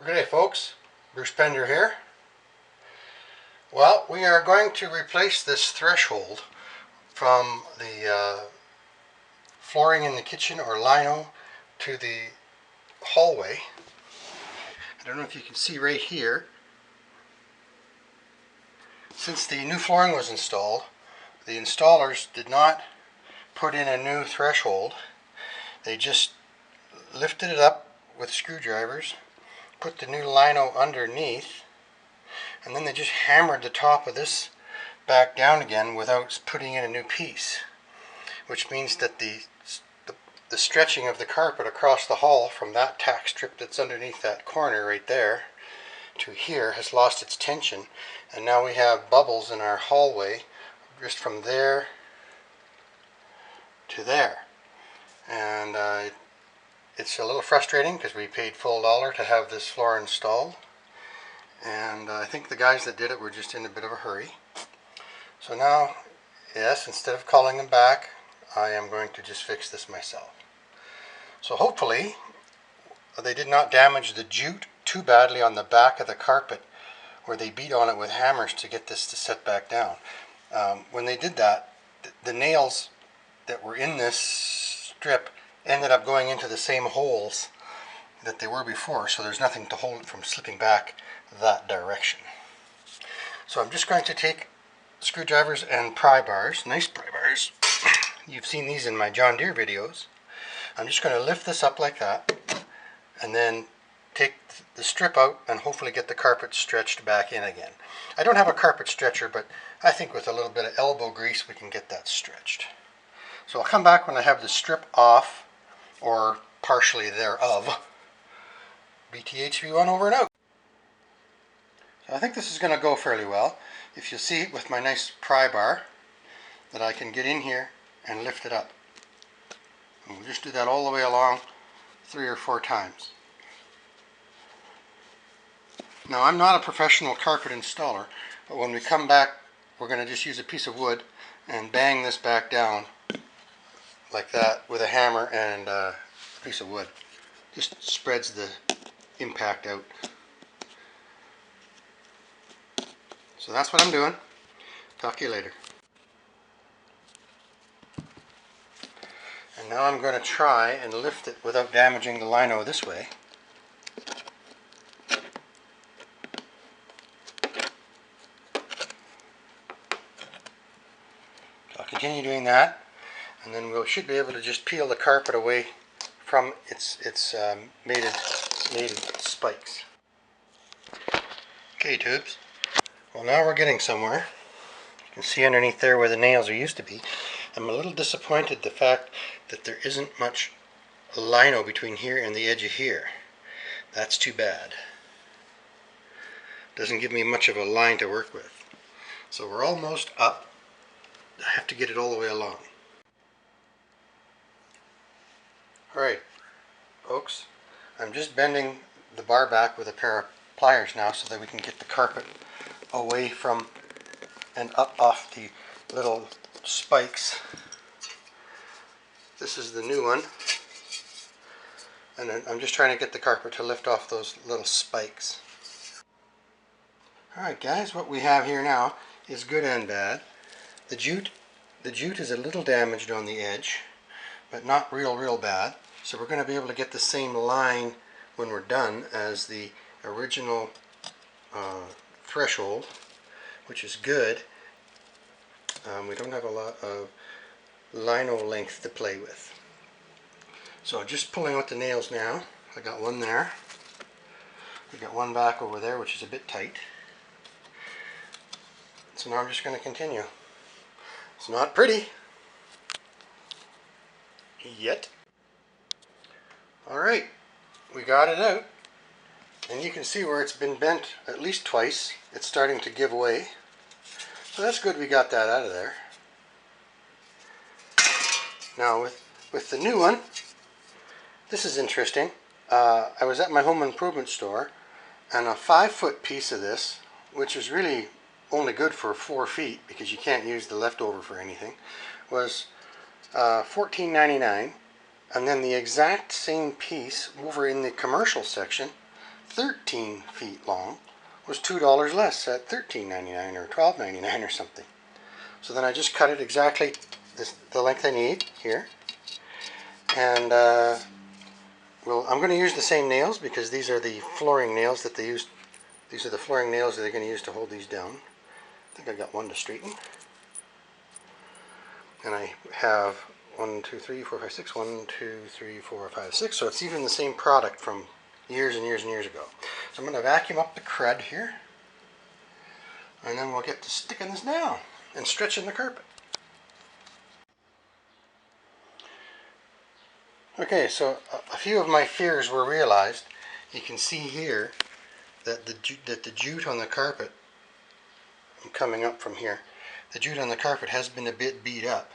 Good day, folks. Bruce Pender here. Well, we are going to replace this threshold from the flooring in the kitchen or lino to the hallway. I don't know if you can see right here. Since the new flooring was installed, the installers did not put in a new threshold. They just lifted it up with screwdrivers, put the new lino underneath, and then they just hammered the top of this back down again without putting in a new piece, which means that the stretching of the carpet across the hall from that tack strip that's underneath that corner right there to here has lost its tension, and now we have bubbles in our hallway just from there to there. And it's a little frustrating because we paid full dollar to have this floor installed, and I think the guys that did it were just in a bit of a hurry. So now, yes, instead of calling them back, I am going to just fix this myself. So hopefully they did not damage the jute too badly on the back of the carpet where they beat on it with hammers to get this to set back down. When they did that, the nails that were in this strip ended up going into the same holes that they were before, so there's nothing to hold it from slipping back that direction. So I'm just going to take screwdrivers and pry bars, nice pry bars. You've seen these in my John Deere videos. I'm just going to lift this up like that and then take the strip out and hopefully get the carpet stretched back in again. I don't have a carpet stretcher, but I think with a little bit of elbow grease we can get that stretched. So I'll come back when I have the strip off, or partially thereof. BTHV1 over and out. So I think this is going to go fairly well. If you see with my nice pry bar that I can get in here and lift it up. And we'll just do that all the way along 3 or 4 times. Now, I'm not a professional carpet installer, but when we come back we're going to just use a piece of wood and bang this back down like that with a hammer and a piece of wood. Just spreads the impact out. So that's what I'm doing. Talk to you later. And now I'm going to try and lift it without damaging the lino this way. So I'll continue doing that, and then we should be able to just peel the carpet away from its mated spikes. Okay, tubes. Well, now we're getting somewhere. You can see underneath there where the nails used to be. I'm a little disappointed the fact that there isn't much lino between here and the edge of here. That's too bad. Doesn't give me much of a line to work with. So we're almost up. I have to get it all the way along. Alright, folks, I'm just bending the bar back with a pair of pliers now so that we can get the carpet away from and up off the little spikes. This is the new one, and I'm just trying to get the carpet to lift off those little spikes. Alright guys, what we have here now is good and bad. The jute is a little damaged on the edge, but not real bad. So we're going to be able to get the same line when we're done as the original threshold, which is good. We don't have a lot of lino length to play with. So just pulling out the nails now. I got one there. I got one back over there, which is a bit tight. So now I'm just going to continue. It's not pretty yet. Alright, we got it out, and you can see where it's been bent at least twice. It's starting to give way. So that's good we got that out of there. Now with the new one, this is interesting. I was at my home improvement store, and a 5-foot piece of this, which is really only good for 4 feet because you can't use the leftover for anything, was $14.99. And then the exact same piece over in the commercial section 13 feet long was $2 less at $13.99 or $12.99 or something. So then I just cut it exactly the length I need here. And I'm going to use the same nails because these are the flooring nails that they used. These are the flooring nails that they're going to use to hold these down. I think I got one to straighten. And I have 1, 2, 3, 4, 5, 6. 1, 2, 3, 4, 5, 6. So it's even the same product from years and years and years ago. So I'm going to vacuum up the crud here. And then we'll get to sticking this down and stretching the carpet. Okay, so a few of my fears were realized. You can see here that the jute on the carpet, I'm coming up from here, the jute on the carpet has been a bit beat up.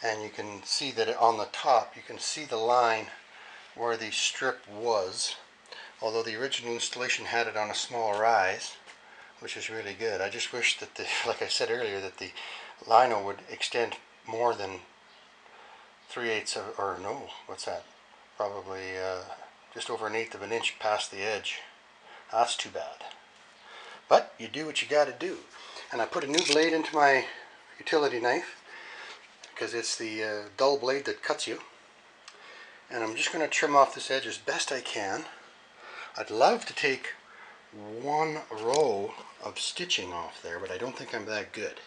And you can see that on the top, you can see the line where the strip was. Although the original installation had it on a small rise, which is really good. I just wish that, like I said earlier, that the lino would extend more than 3/8 of, or no, what's that? Probably just over 1/8 of an inch past the edge. That's too bad. But you do what you got to do. And I put a new blade into my utility knife because it's the dull blade that cuts you. And I'm just going to trim off this edge as best I can. I'd love to take one row of stitching off there, but I don't think I'm that good.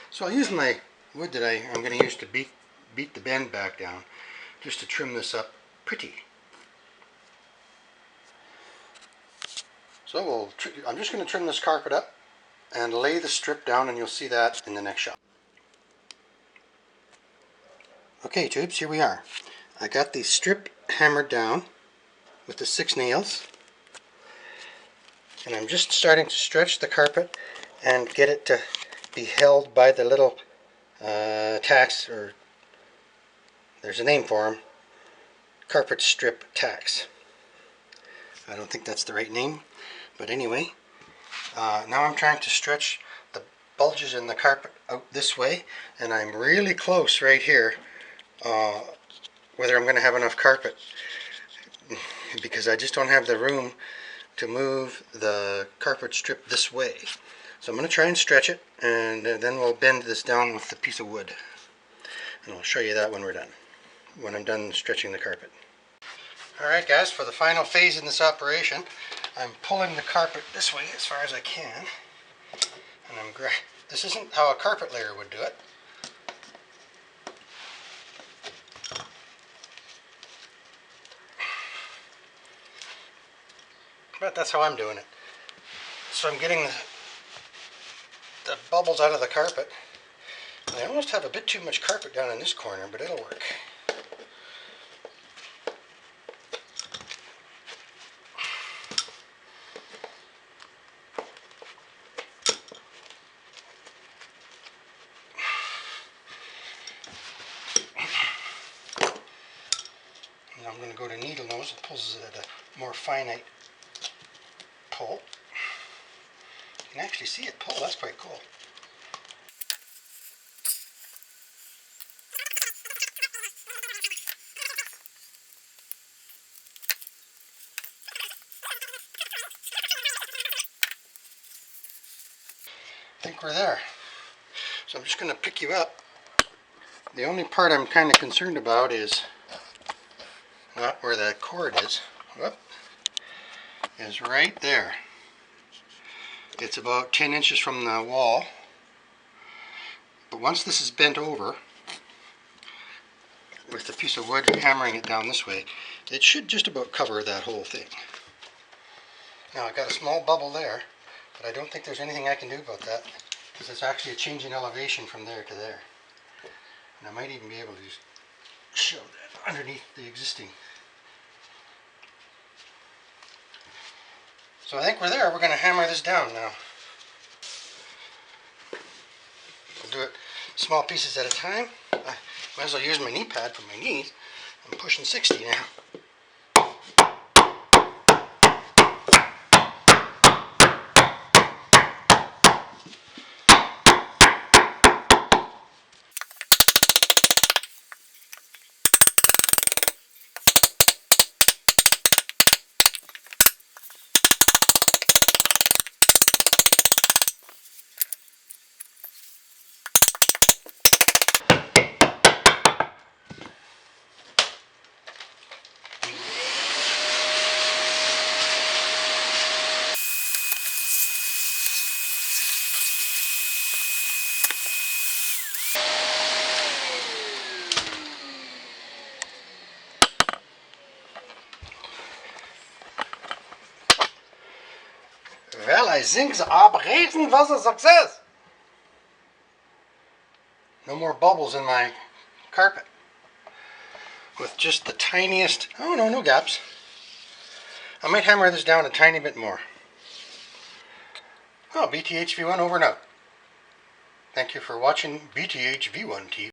So I'll use my wood that I'm going to use to beat the bend back down, just to trim this up pretty. So I'm just going to trim this carpet up and lay the strip down, and you'll see that in the next shot. Okay, tubes, here we are. I got the strip hammered down with the 6 nails, and I'm just starting to stretch the carpet and get it to be held by the little tacks, or there's a name for them, carpet strip tacks. I don't think that's the right name, but anyway, now I'm trying to stretch the bulges in the carpet out this way, and I'm really close right here whether I'm going to have enough carpet, because I just don't have the room to move the carpet strip this way. So I'm going to try and stretch it, and then we'll bend this down with the piece of wood, and I'll show you that when we're done, when I'm done stretching the carpet. Alright guys, for the final phase in this operation, I'm pulling the carpet this way as far as I can, and this isn't how a carpet layer would do it. But that's how I'm doing it. So I'm getting the bubbles out of the carpet. And I almost have a bit too much carpet down in this corner, but it'll work. And I'm going to go to needle nose. It pulls it at a more finite pull. You can actually see it pull. That's quite cool. I think we're there. So I'm just going to pick you up. The only part I'm kind of concerned about is not where that cord is. Whoop. Is right there. It's about 10 inches from the wall. But once this is bent over, with a piece of wood hammering it down this way, it should just about cover that whole thing. Now I've got a small bubble there, but I don't think there's anything I can do about that, because it's actually a change in elevation from there to there. And I might even be able to just show that underneath the existing. So I think we're there. We're going to hammer this down now. We'll do it small pieces at a time. I might as well use my knee pad for my knees. I'm pushing 60 now. Well, I think the operation was a success. No more bubbles in my carpet. With just the tiniest, oh no, no gaps. I might hammer this down a tiny bit more. Oh, BTHV1 over and out. Thank you for watching BTHV1 TV.